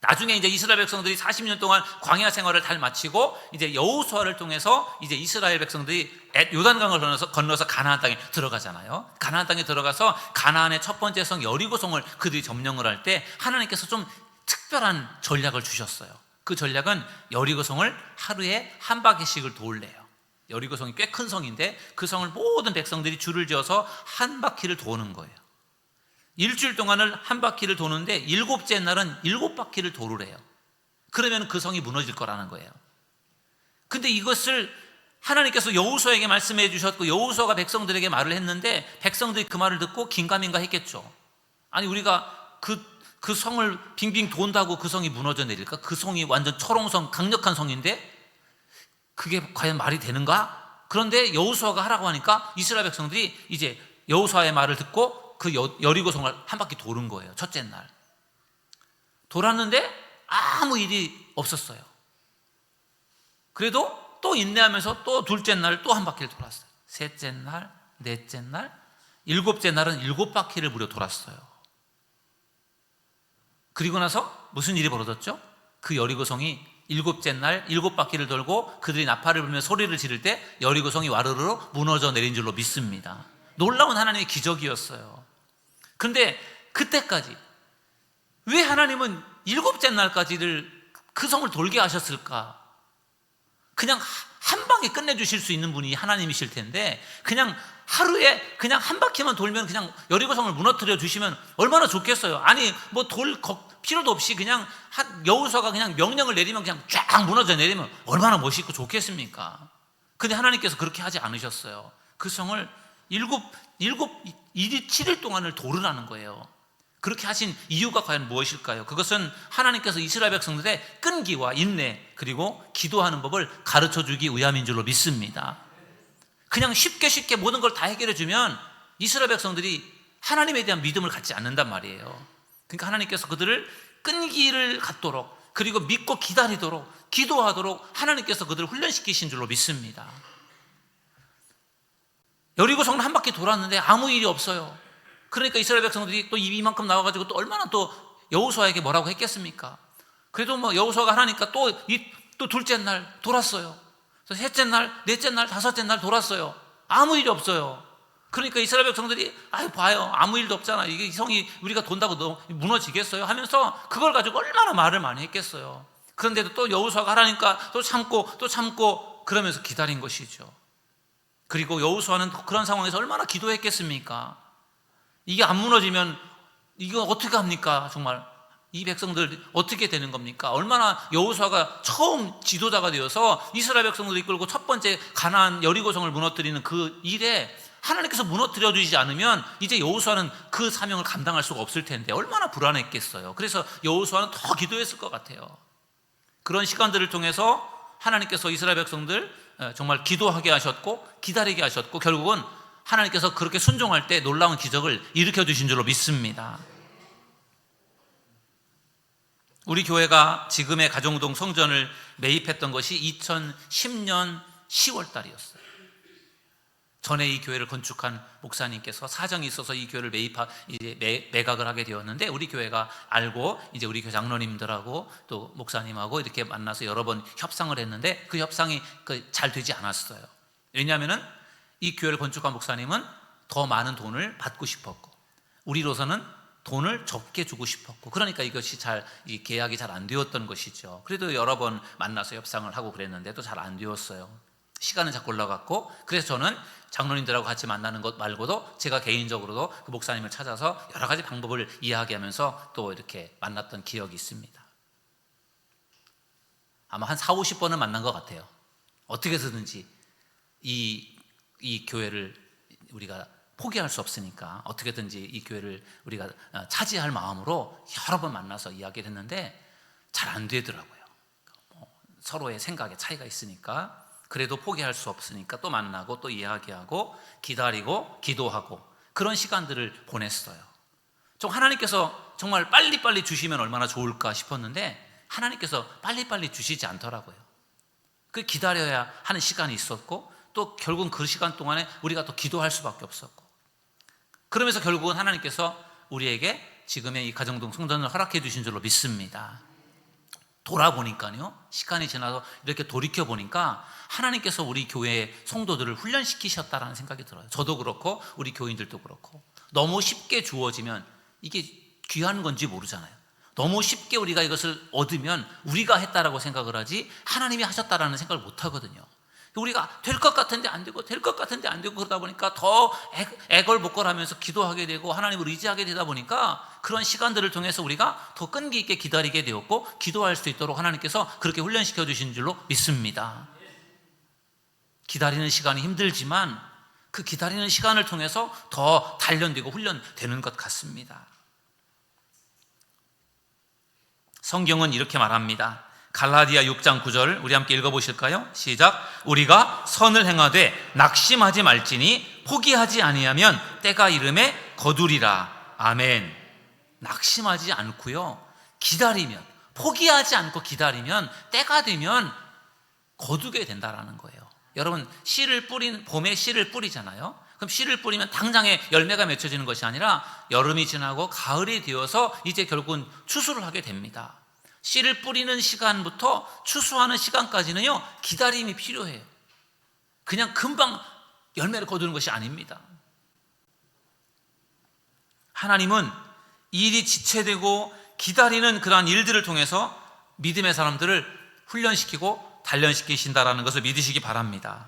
나중에 이제 이스라엘 백성들이 40년 동안 광야 생활을 잘 마치고 이제 여호수아를 통해서 이제 이스라엘 백성들이 요단강을 건너서 가나안 땅에 들어가잖아요. 가나안 땅에 들어가서 가나안의 첫 번째 성 여리고성을 그들이 점령을 할 때 하나님께서 좀 특별한 전략을 주셨어요. 그 전략은 여리고성을 하루에 한 바퀴씩을 돌래요. 여리고성이 꽤 큰 성인데 그 성을 모든 백성들이 줄을 지어서 한 바퀴를 도는 거예요. 일주일 동안을 한 바퀴를 도는데 일곱째 날은 7바퀴를 도르래요. 그러면 그 성이 무너질 거라는 거예요. 근데 이것을 하나님께서 여호수아에게 말씀해 주셨고 여호수아가 백성들에게 말을 했는데 백성들이 그 말을 듣고 긴가민가 했겠죠. 아니 우리가 그 성을 빙빙 돈다고 그 성이 무너져 내릴까? 그 성이 완전 철옹성 강력한 성인데 그게 과연 말이 되는가? 그런데 여호수아가 하라고 하니까 이스라엘 백성들이 이제 여호수아의 말을 듣고 그 여리고성을 한 바퀴 도는 거예요. 첫째 날 돌았는데 아무 일이 없었어요. 그래도 또 인내하면서 또 둘째 날 또 한 바퀴를 돌았어요. 셋째 날, 넷째 날, 7째 날은 7바퀴를 무려 돌았어요. 그리고 나서 무슨 일이 벌어졌죠? 그 여리고성이 7째 날 7바퀴를 돌고 그들이 나팔을 불며 소리를 지를 때 여리고성이 와르르 무너져 내린 줄로 믿습니다. 놀라운 하나님의 기적이었어요. 그런데 그때까지 왜 하나님은 7째 날까지를 그 성을 돌게 하셨을까? 그냥 한 방에 끝내주실 수 있는 분이 하나님이실 텐데 그냥 하루에 그냥 한 바퀴만 돌면 그냥 여리고성을 무너뜨려 주시면 얼마나 좋겠어요. 아니 뭐 돌 필요도 없이 그냥 여호수아가 그냥 명령을 내리면 그냥 쫙 무너져 내리면 얼마나 멋있고 좋겠습니까? 근데 하나님께서 그렇게 하지 않으셨어요. 그 성을 7일 동안을 도르라는 거예요. 그렇게 하신 이유가 과연 무엇일까요? 그것은 하나님께서 이스라엘 백성들의 끈기와 인내 그리고 기도하는 법을 가르쳐주기 위함인 줄로 믿습니다. 그냥 쉽게 모든 걸 다 해결해 주면 이스라엘 백성들이 하나님에 대한 믿음을 갖지 않는단 말이에요. 그러니까 하나님께서 그들을 끈기를 갖도록 그리고 믿고 기다리도록 기도하도록 하나님께서 그들을 훈련시키신 줄로 믿습니다. 여리고성을 한 바퀴 돌았는데 아무 일이 없어요. 그러니까 이스라엘 백성들이 또 이만큼 나와가지고 또 얼마나 또 여호수아에게 뭐라고 했겠습니까? 그래도 뭐 여호수아가 하나니까 또 둘째 날 돌았어요. 셋째 날, 넷째 날, 다섯째 날 돌았어요. 아무 일이 없어요. 그러니까 이스라엘 백성들이 봐요. 아무 일도 없잖아. 이게 이 성이 우리가 돈다고 무너지겠어요? 하면서 그걸 가지고 얼마나 말을 많이 했겠어요. 그런데도 또 여호수아가 하라니까 또 참고 그러면서 기다린 것이죠. 그리고 여호수아는 그런 상황에서 얼마나 기도했겠습니까? 이게 안 무너지면 이거 어떻게 합니까? 정말 이 백성들 어떻게 되는 겁니까? 얼마나 여호수아가 처음 지도자가 되어서 이스라엘 백성들을 이끌고 첫 번째 가나안 여리고성을 무너뜨리는 그 일에 하나님께서 무너뜨려 주시지 않으면 이제 여호수아는 그 사명을 감당할 수가 없을 텐데 얼마나 불안했겠어요. 그래서 여호수아는 더 기도했을 것 같아요. 그런 시간들을 통해서 하나님께서 이스라엘 백성들 정말 기도하게 하셨고 기다리게 하셨고 결국은 하나님께서 그렇게 순종할 때 놀라운 기적을 일으켜 주신 줄로 믿습니다. 우리 교회가 지금의 가정동 성전을 매입했던 것이 2010년 10월 달이었어요. 전에 이 교회를 건축한 목사님께서 사정이 있어서 이 교회를 매각을 하게 되었는데 우리 교회가 알고 이제 우리 교회 장로님들하고 또 목사님하고 이렇게 만나서 여러 번 협상을 했는데 그 협상이 잘 되지 않았어요. 왜냐하면은 이 교회를 건축한 목사님은 더 많은 돈을 받고 싶었고 우리로서는 돈을 적게 주고 싶었고 그러니까 이것이 이 계약이 잘 안 되었던 것이죠. 그래도 여러 번 만나서 협상을 하고 그랬는데도 잘 안 되었어요. 시간은 자꾸 올라갔고 그래서 저는 장로님들하고 같이 만나는 것 말고도 제가 개인적으로도 그 목사님을 찾아서 여러 가지 방법을 이야기하면서 또 이렇게 만났던 기억이 있습니다. 아마 한 40-50번은 만난 것 같아요. 어떻게 해서든지 이 교회를 우리가 포기할 수 없으니까 어떻게든지 이 교회를 우리가 차지할 마음으로 여러 번 만나서 이야기를 했는데 잘 안 되더라고요. 서로의 생각에 차이가 있으니까 그래도 포기할 수 없으니까 또 만나고 또 이야기하고 기다리고 기도하고 그런 시간들을 보냈어요. 좀 하나님께서 정말 빨리빨리 주시면 얼마나 좋을까 싶었는데 하나님께서 빨리빨리 주시지 않더라고요. 그 기다려야 하는 시간이 있었고 또 결국은 그 시간 동안에 우리가 또 기도할 수밖에 없었고 그러면서 결국은 하나님께서 우리에게 지금의 이 가정동 성전을 허락해 주신 줄로 믿습니다. 돌아보니까요, 시간이 지나서 이렇게 돌이켜보니까 하나님께서 우리 교회의 성도들을 훈련시키셨다라는 생각이 들어요. 저도 그렇고 우리 교인들도 그렇고. 너무 쉽게 주어지면 이게 귀한 건지 모르잖아요. 너무 쉽게 우리가 이것을 얻으면 우리가 했다라고 생각을 하지 하나님이 하셨다라는 생각을 못 하거든요. 우리가 될 것 같은데 안 되고 될 것 같은데 안 되고 그러다 보니까 더 애걸복걸하면서 기도하게 되고 하나님을 의지하게 되다 보니까 그런 시간들을 통해서 우리가 더 끈기 있게 기다리게 되었고 기도할 수 있도록 하나님께서 그렇게 훈련시켜 주신 줄로 믿습니다. 기다리는 시간이 힘들지만 그 기다리는 시간을 통해서 더 단련되고 훈련되는 것 같습니다. 성경은 이렇게 말합니다. 갈라디아 6장 9절 우리 함께 읽어보실까요? 시작. 우리가 선을 행하되 낙심하지 말지니 포기하지 아니하면 때가 이름에 거두리라. 아멘. 낙심하지 않고요, 기다리면, 포기하지 않고 기다리면 때가 되면 거두게 된다라는 거예요. 여러분, 봄에 씨를 뿌리잖아요. 그럼 씨를 뿌리면 당장에 열매가 맺혀지는 것이 아니라 여름이 지나고 가을이 되어서 이제 결국은 추수를 하게 됩니다. 씨를 뿌리는 시간부터 추수하는 시간까지는요, 기다림이 필요해요. 그냥 금방 열매를 거두는 것이 아닙니다. 하나님은 일이 지체되고 기다리는 그러한 일들을 통해서 믿음의 사람들을 훈련시키고 단련시키신다라는 것을 믿으시기 바랍니다.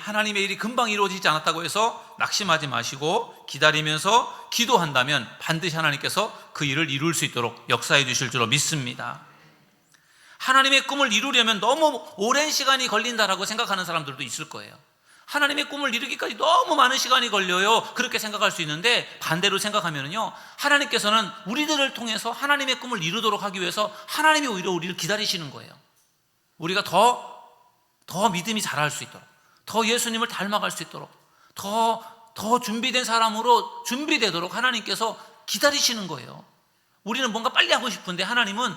하나님의 일이 금방 이루어지지 않았다고 해서 낙심하지 마시고 기다리면서 기도한다면 반드시 하나님께서 그 일을 이룰 수 있도록 역사해 주실 줄로 믿습니다. 하나님의 꿈을 이루려면 너무 오랜 시간이 걸린다라고 생각하는 사람들도 있을 거예요. 하나님의 꿈을 이루기까지 너무 많은 시간이 걸려요, 그렇게 생각할 수 있는데, 반대로 생각하면요, 하나님께서는 우리들을 통해서 하나님의 꿈을 이루도록 하기 위해서 하나님이 오히려 우리를 기다리시는 거예요. 우리가 더 믿음이 자랄 수 있도록, 더 예수님을 닮아갈 수 있도록, 더 준비된 사람으로 준비되도록 하나님께서 기다리시는 거예요. 우리는 뭔가 빨리 하고 싶은데 하나님은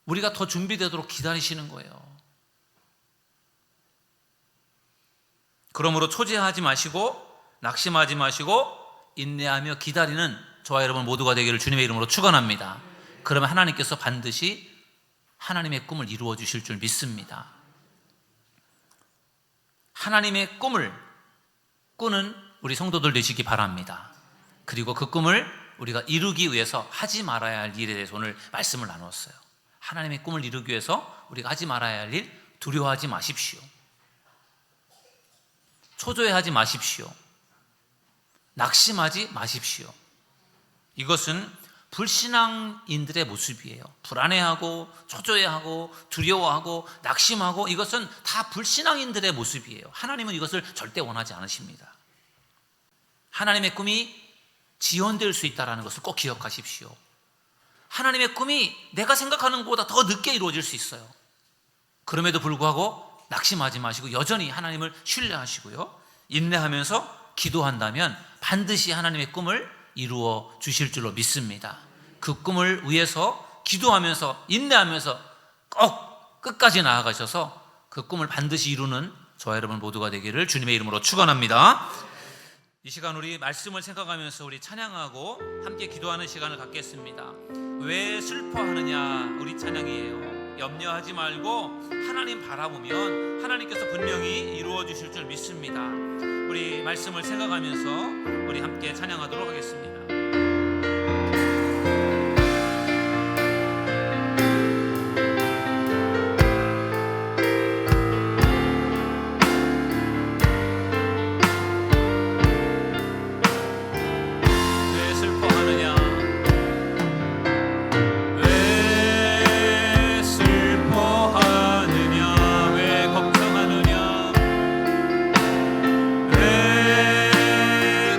우리가 더 준비되도록 기다리시는 거예요. 그러므로 초제하지 마시고 낙심하지 마시고 인내하며 기다리는 저와 여러분 모두가 되기를 주님의 이름으로 축원합니다. 그러면 하나님께서 반드시 하나님의 꿈을 이루어 주실 줄 믿습니다. 하나님의 꿈을 꾸는 우리 성도들 되시기 바랍니다. 그리고 그 꿈을 우리가 이루기 위해서 하지 말아야 할 일에 대해서 오늘 말씀을 나눴어요. 하나님의 꿈을 이루기 위해서 우리가 하지 말아야 할 일, 두려워하지 마십시오. 초조해하지 마십시오. 낙심하지 마십시오. 이것은 불신앙인들의 모습이에요. 불안해하고 초조해하고 두려워하고 낙심하고, 이것은 다 불신앙인들의 모습이에요. 하나님은 이것을 절대 원하지 않으십니다. 하나님의 꿈이 지연될 수 있다는 것을 꼭 기억하십시오. 하나님의 꿈이 내가 생각하는 것보다 더 늦게 이루어질 수 있어요. 그럼에도 불구하고 낙심하지 마시고 여전히 하나님을 신뢰하시고요, 인내하면서 기도한다면 반드시 하나님의 꿈을 이루어 주실 줄로 믿습니다. 그 꿈을 위해서 기도하면서 인내하면서 꼭 끝까지 나아가셔서 그 꿈을 반드시 이루는 저와 여러분 모두가 되기를 주님의 이름으로 축원합니다. 이 시간 우리 말씀을 생각하면서 우리 찬양하고 함께 기도하는 시간을 갖겠습니다. 왜 슬퍼하느냐, 우리 찬양이에요. 염려하지 말고 하나님 바라보면 하나님께서 분명히 이루어 주실 줄 믿습니다. 우리 말씀을 생각하면서 우리 함께 찬양하도록 하겠습니다.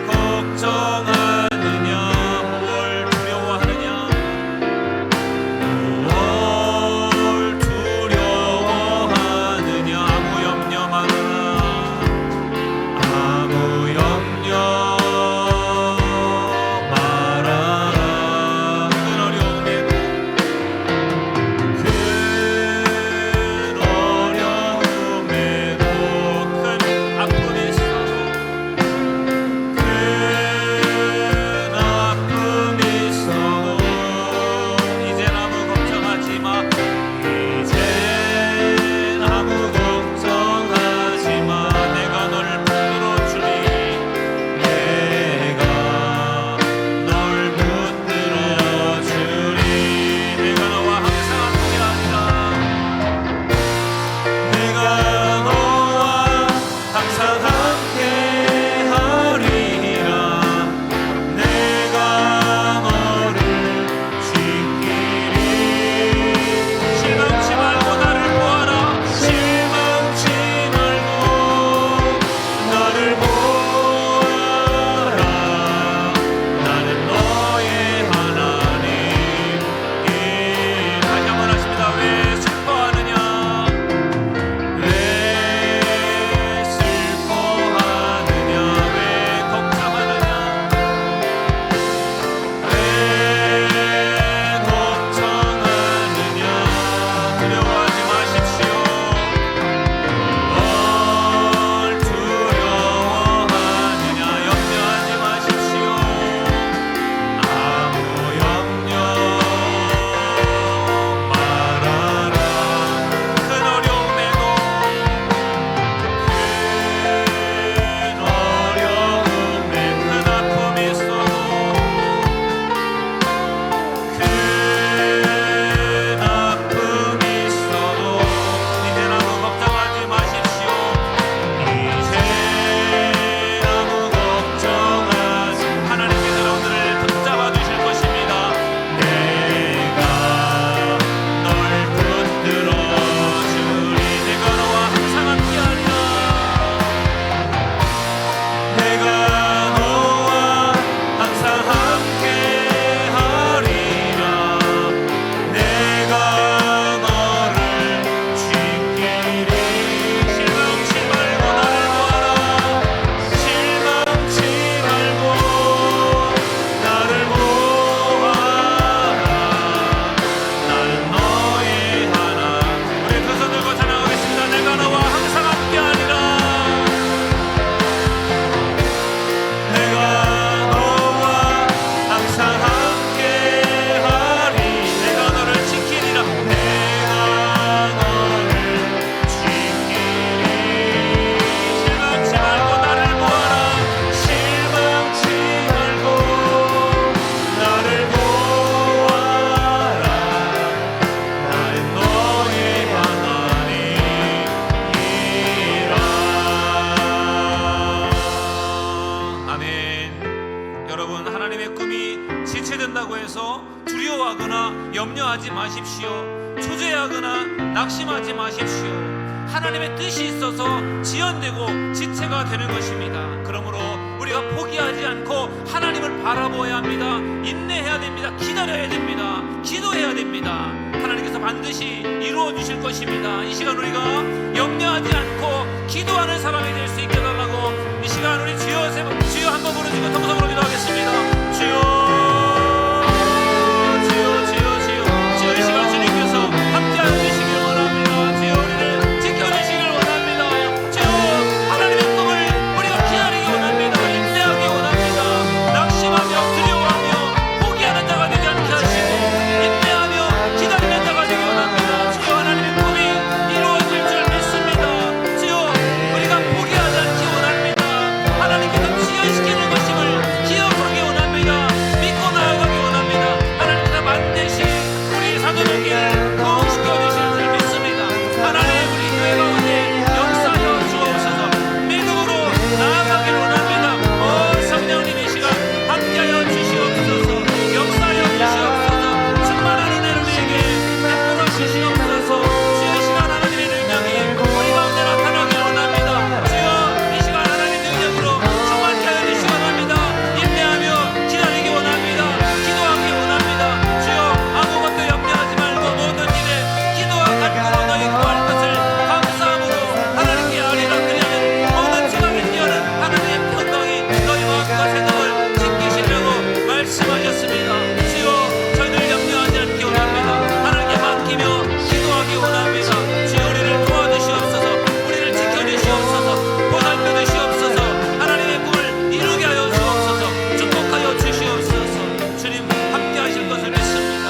걱정하느냐 염려하지 마십시오. 초조해하거나 낙심하지 마십시오. 하나님의 뜻이 있어서 지연되고 지체가 되는 것입니다. 그러므로 우리가 포기하지 않고 하나님을 바라보아야 합니다. 인내해야 됩니다. 기다려야 됩니다. 기도해야 됩니다. 하나님께서 반드시 이루어 주실 것입니다. 이 시간 우리가 염려하지 않고 기도하는 사람이 될 수 있게 해달라고 이 시간 우리 주여 한번 부르시고 통성으로 기도하겠습니다. 주여 이 시간 주님께서 함께하여 주시길 원합니다. 주여 우리를 지켜주시길 원합니다. 주여 하나님의 꿈을 우리가 기다리기 원합니다. 인내하기 원합니다. 낙심하며 두려워하며 포기하는 자가 되지 않게 하시고 인내하며 기다리는 자가 되기 원합니다. 주여 하나님의 꿈이 이루어질 줄 믿습니다. 주여 우리가 포기하지 않기 원합니다. 하나님께서 지연시키는 것임을 기억하기 원합니다. 믿고 나아가기 원합니다. 하나님께서 반드시 우리 사도들에게 도움시켜주실 줄 믿습니다. 하나님 우리 교회 가운데 역사하여 주옵소서. 믿음으로 나아가기를 원합니다. 성령님 이 시간 함께하여 주시옵소서. 역사하여 주시옵소서. 충만한 은혜를 우리에게 베풀어 주시옵소서. 주여 이 시간 하나님의 능력이 우리 가운데 나타나기를 원합니다. 주여 이 시간 하나님의 능력으로 충만케 하여 주시기 원합니다. 인내하며 기다리기 원합니다. 기도하기 원합니다. 주여 아무것도 염려하지 말고 모든 일에 기도와 간구로 너희 구할 것을 감사함으로 하나님께 아뢰라. 그리하면 모든 지각에 뛰어난 하나님의 평강이 너희 마음과 생각을 지키시려고 말씀하셨습니다. 주여 저희들 염려하지 않기 원합니다. 하나님께 맡기며 기도하기 원합니다. 주여 우리를 도와주시옵소서. 우리를 지켜주시옵소서. 보살펴 주시옵소서. 하나님의 꿈을 이루게 하여 주옵소서. 축복하여 주시옵소서. 주님 함께 하실 것을 믿습니다.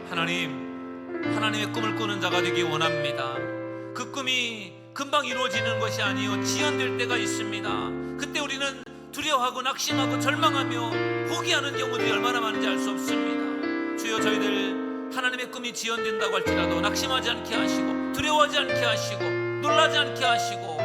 하나님의 꿈을 꾸는 자가 되기 원합니다. 그 꿈이 금방 이루어지는 것이 아니요 지연될 때가 있습니다. 그때 우리는 두려워하고 낙심하고 절망하며 포기하는 경우들이 얼마나 많은지 알 수 없습니다. 주여 저희들 하나님의 꿈이 지연된다고 할지라도 낙심하지 않게 하시고 두려워하지 않게 하시고 놀라지 않게 하시고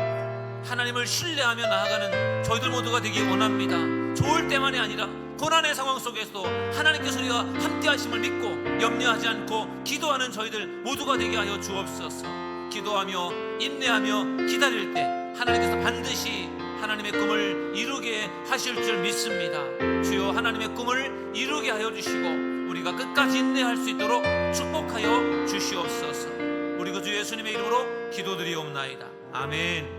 하나님을 신뢰하며 나아가는 저희들 모두가 되기 원합니다. 좋을 때만이 아니라 고난의 상황 속에서도 하나님께서 우리가 함께 하심을 믿고 염려하지 않고 기도하는 저희들 모두가 되게 하여 주옵소서. 기도하며 인내하며 기다릴 때 하나님께서 반드시 하나님의 꿈을 이루게 하실 줄 믿습니다. 주여 하나님의 꿈을 이루게 하여 주시고 우리가 끝까지 인내할 수 있도록 축복하여 주시옵소서. 우리 그 주 예수님의 이름으로 기도드리옵나이다. 아멘.